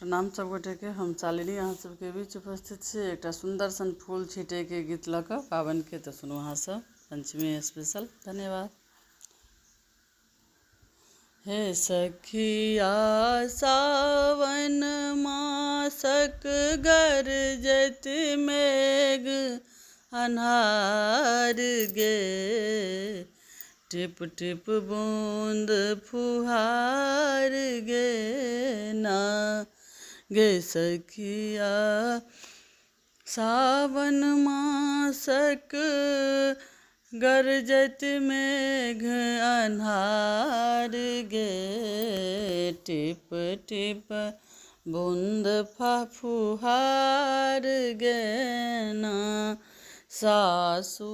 प्रणाम सब गोटे के। हम चालिनी अहाँ सबके बीच उपस्थित छी एक सुंदर सन फूल छीटे के गीत लऽ कऽ पाबनि के। तो सुनू अहाँ सब पंचमी स्पेशल। धन्यवाद। हे सखिया सावन मासक गरजत मेघ अन्हार गे, टिप टिप बूंद फुहार गे ना गे सखिया। सावन मासक गरजत मेघ अन्हार गे, टिप टिप बूंद फुहार गे ना। सासु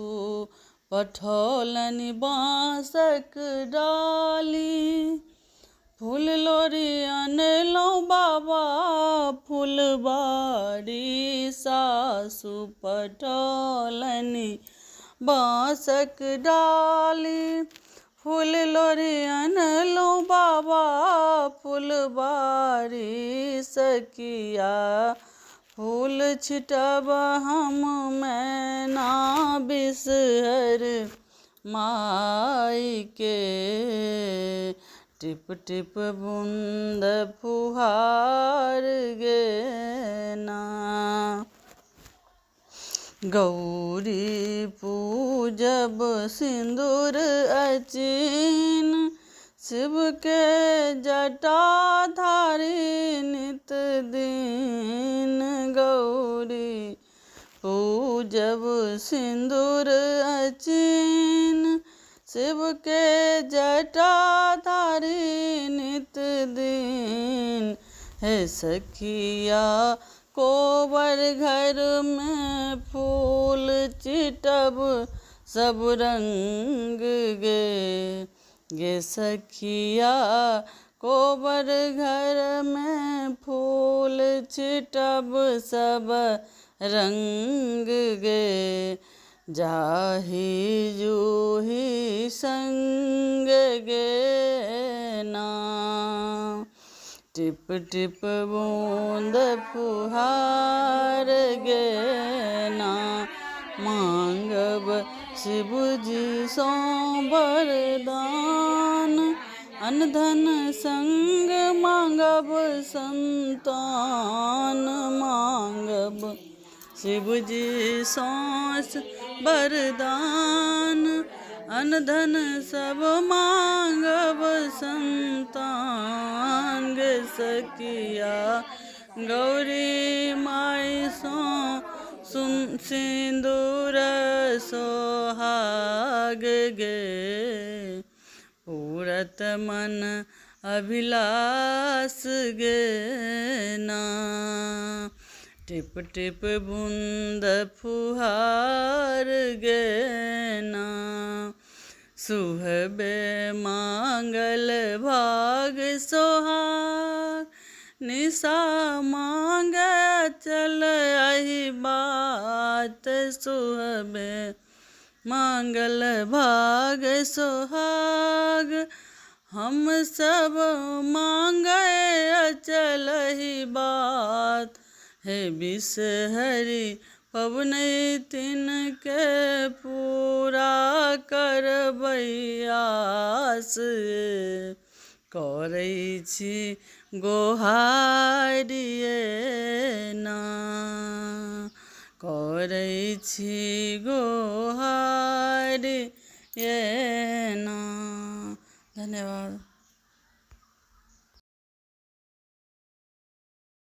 पठौलनि बाँसक डाली, फूल लोरी अनलहुँ बाबा फुलबाड़ी। सासु पठौलनि बाँसक डाली, फूल लोरी अनलहुँ बाबा फुलबाड़ी। सखिया फूल छिटब हम मैना बिसहर माई के, टिप टिप बूंद फुहार गे ना। गौरी पूजब सिंदूर अचिन, शिव के जटाधारी नित दिन। गौरी पूजब सिंदूर अचिन, शिव के जटाधारी नित दिन। हे सखिया कोबर घर में फूल चिटब सब रंग गे, गे सखिया कोबर घर में फूल छिटब सब रंग गे। जाहि जूही संग गे ना, टिप टिप बूंद फुहार गे ना। मांगब शिव जी सो वरदान, अनधन संग मांगब संतान। मांगब शिव जी सो वरदान, अनधन सब मांगब संतान। गे सखिया गौरी माई सो सिंदूर सोहाग गे, पूरत मन अभिलाष गे ना। टिप टिप बूंद फुहार गे ना। सुहबे मांगल भाग सोहाग, निशा मांग चल अहि बात। सुहबे मांगल भाग सोहाग, हम सब मांगे चल अहि बात। हे बिसहरी पबनि तिनके पूरा करबै आस, करै छी गोहारि ना, करै छी गोहारि ना। धन्यवाद।